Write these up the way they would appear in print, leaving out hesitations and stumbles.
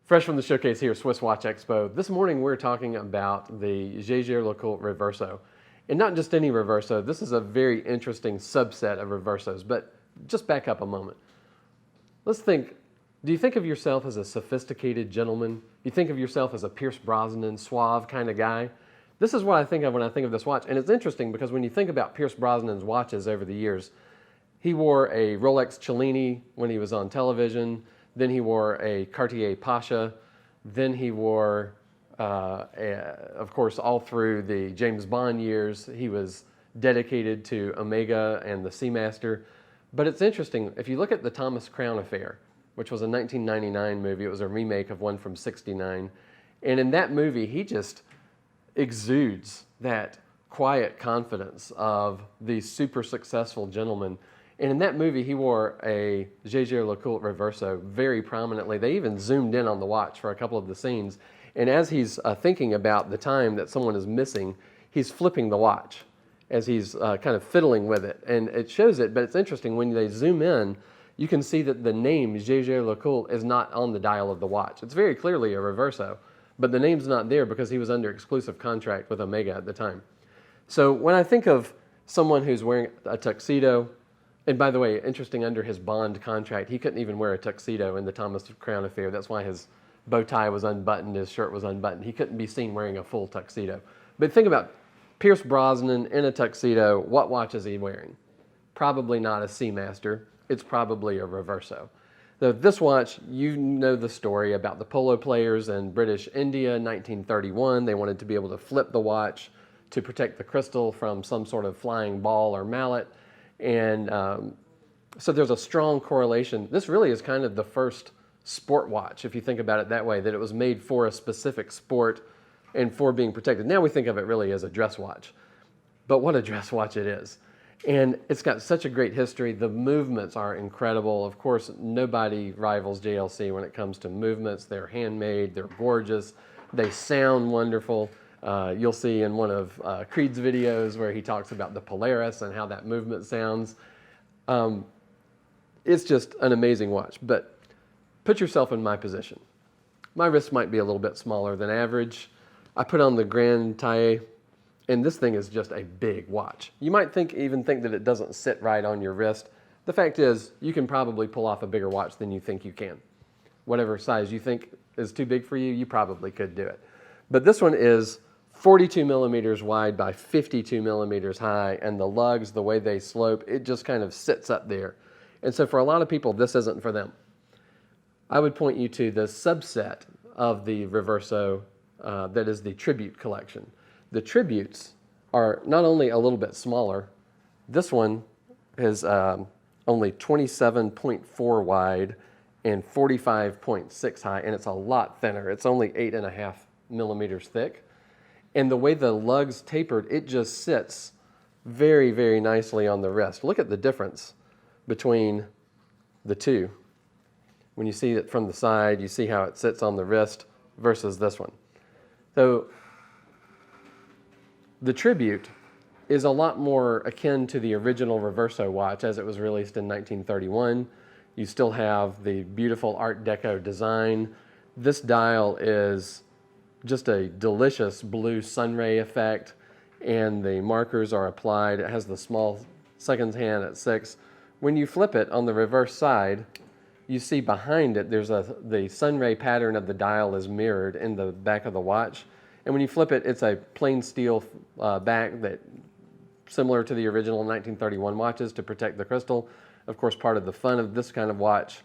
Fresh from the showcase here at SwissWatchExpo. This morning we're talking about the Jaeger LeCoultre Reverso. And not just any Reverso, this is a very interesting subset of Reversos, but just back up a moment. Let's think, do you think of yourself as a sophisticated gentleman? You think of yourself as a Pierce Brosnan, suave kind of guy? This is what I think of when I think of this watch. And it's interesting because when you think about Pierce Brosnan's watches over the years, he wore a Rolex Cellini when he was on television. Then he wore a Cartier Pasha. Then he wore, of course, all through the James Bond years, he was dedicated to Omega and the Seamaster. But it's interesting, if you look at the Thomas Crown Affair, which was a 1999 movie, it was a remake of one from '69. And in that movie, he just exudes that quiet confidence of the super successful gentleman. And in that movie, he wore a Jaeger LeCoultre Reverso very prominently. They even zoomed in on the watch for a couple of the scenes. And as he's thinking about the time that someone is missing, he's flipping the watch as he's kind of fiddling with it. And it shows it, but it's interesting. When they zoom in, you can see that the name Jaeger LeCoultre is not on the dial of the watch. It's very clearly a Reverso, but the name's not there because he was under exclusive contract with Omega at the time. So when I think of someone who's wearing a tuxedo, and by the way, interesting, under his Bond contract, he couldn't even wear a tuxedo in the Thomas Crown Affair. That's why his bow tie was unbuttoned, his shirt was unbuttoned. He couldn't be seen wearing a full tuxedo. But think about Pierce Brosnan in a tuxedo. What watch is he wearing? Probably not a Seamaster. It's probably a Reverso. Now, this watch, you know the story about the polo players in British India in 1931. They wanted to be able to flip the watch to protect the crystal from some sort of flying ball or mallet. And so there's a strong correlation. This really is kind of the first sport watch, if you think about it that way, that it was made for a specific sport and for being protected. Now we think of it really as a dress watch, but what a dress watch it is. And it's got such a great history. The movements are incredible. Of course, nobody rivals JLC when it comes to movements. They're handmade, they're gorgeous, they sound wonderful. You'll see in one of Creed's videos where he talks about the Polaris and how that movement sounds. It's just an amazing watch, but put yourself in my position. My wrist might be a little bit smaller than average. I put on the Grand Taille, and this thing is just a big watch. You might even think that it doesn't sit right on your wrist. The fact is, you can probably pull off a bigger watch than you think you can. Whatever size you think is too big for you, you probably could do it. But this one is 42 millimeters wide by 52 millimeters high, and the lugs, the way they slope, it just kind of sits up there. And so for a lot of people, this isn't for them. I would point you to the subset of the Reverso that is the Tribute collection. The Tributes are not only a little bit smaller, this one is only 27.4 wide and 45.6 high, and it's a lot thinner. It's only 8.5 millimeters thick. And the way the lugs tapered, it just sits very, very nicely on the wrist. Look at the difference between the two. When you see it from the side, you see how it sits on the wrist versus this one. So the Tribute is a lot more akin to the original Reverso watch as it was released in 1931. You still have the beautiful Art Deco design. This dial is just a delicious blue sunray effect, and the markers are applied. It has the small seconds hand at 6. When you flip it on the reverse side, you see behind it there's the sunray pattern of the dial is mirrored in the back of the watch. And when you flip it, it's a plain steel back that similar to the original 1931 watches to protect the crystal. Of course, part of the fun of this kind of watch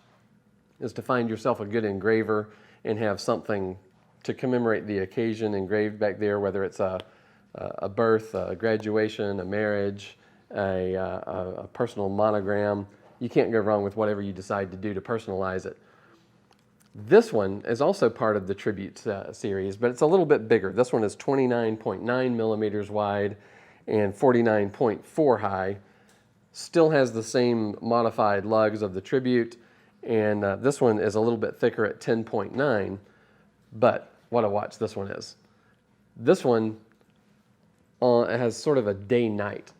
is to find yourself a good engraver and have something to commemorate the occasion engraved back there, whether it's a birth, a graduation, a marriage, a personal monogram. You can't go wrong with whatever you decide to do to personalize it. This one is also part of the Tribute series, but it's a little bit bigger. This one is 29.9 millimeters wide and 49.4 high. Still has the same modified lugs of the Tribute, and this one is a little bit thicker at 10.9, but what a watch this one is. This one has sort of a day-night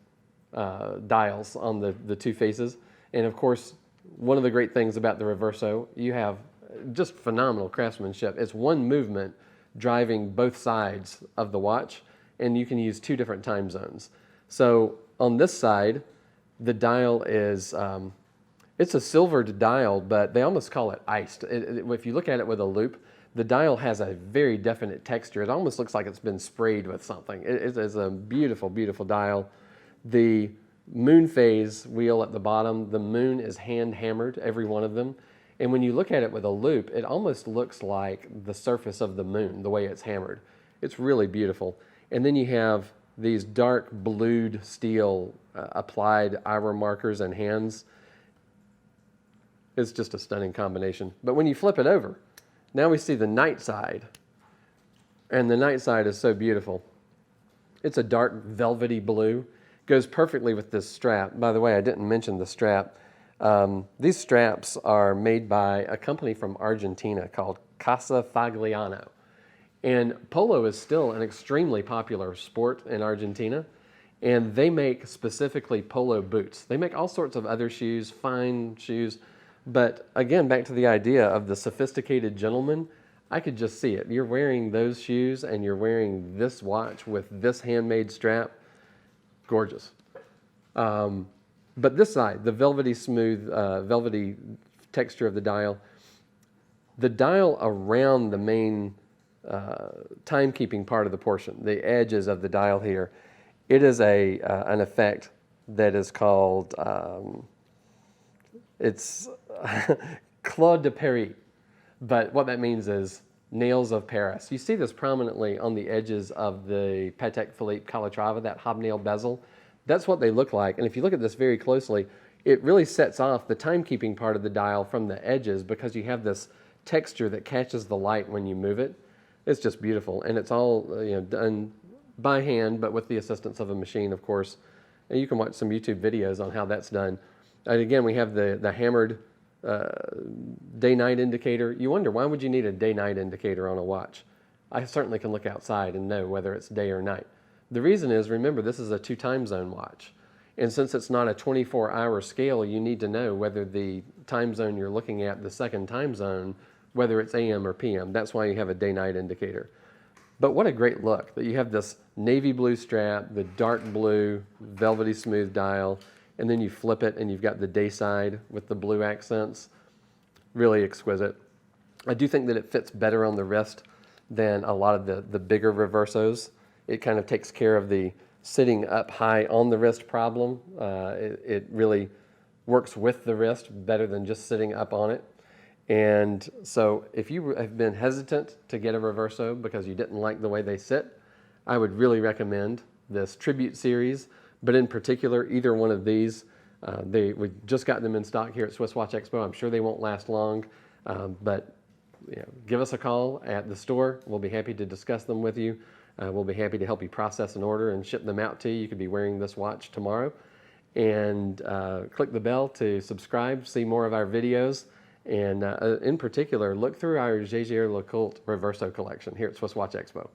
dials on the two faces, and of course, one of the great things about the Reverso, you have just phenomenal craftsmanship. It's one movement driving both sides of the watch, and you can use 2 different time zones. So on this side, the dial is, it's a silvered dial, but they almost call it iced. If you look at it with a loop, the dial has a very definite texture. It almost looks like it's been sprayed with something. It is a beautiful, beautiful dial. The moon phase wheel at the bottom, the moon is hand hammered, every one of them. And when you look at it with a loop, it almost looks like the surface of the moon, the way it's hammered. It's really beautiful. And then you have these dark blued steel applied hour markers and hands. It's just a stunning combination. But when you flip it over, now we see the night side. And the night side is so beautiful. It's a dark velvety blue. Goes perfectly with this strap. By the way, I didn't mention the strap. These straps are made by a company from Argentina called Casa Fagliano. And polo is still an extremely popular sport in Argentina. And they make specifically polo boots. They make all sorts of other shoes, fine shoes. But again, back to the idea of the sophisticated gentleman, I could just see it. You're wearing those shoes and you're wearing this watch with this handmade strap. Gorgeous. But this side, the velvety smooth, velvety texture of the dial around the main timekeeping part of the portion, the edges of the dial here, it is an effect that is called, it's Claude de Paris. But what that means is nails of Paris. You see this prominently on the edges of the Patek Philippe Calatrava, that hobnail bezel. That's what they look like. And if you look at this very closely, it really sets off the timekeeping part of the dial from the edges because you have this texture that catches the light when you move it. It's just beautiful. And it's all done by hand, but with the assistance of a machine, of course. And you can watch some YouTube videos on how that's done. And again, we have the hammered day-night indicator. You wonder, why would you need a day-night indicator on a watch? I certainly can look outside and know whether it's day or night. The reason is, remember, this is a 2 time zone watch. And since it's not a 24-hour scale, you need to know whether the time zone you're looking at, the second time zone, whether it's AM or PM. That's why you have a day-night indicator. But what a great look that you have this navy blue strap, the dark blue, velvety smooth dial, and then you flip it and you've got the day side with the blue accents. Really exquisite. I do think that it fits better on the wrist than a lot of the bigger Reversos. It kind of takes care of the sitting up high on the wrist problem. It really works with the wrist better than just sitting up on it. And so if you have been hesitant to get a Reverso because you didn't like the way they sit, I would really recommend this Tribute series, but in particular, either one of these. We just got them in stock here at SwissWatchExpo. I'm sure they won't last long, but give us a call at the store. We'll be happy to discuss them with you. We'll be happy to help you process an order and ship them out to you. You could be wearing this watch tomorrow. And click the bell to subscribe, see more of our videos. And in particular, look through our Jaeger LeCoultre Reverso collection here at SwissWatchExpo.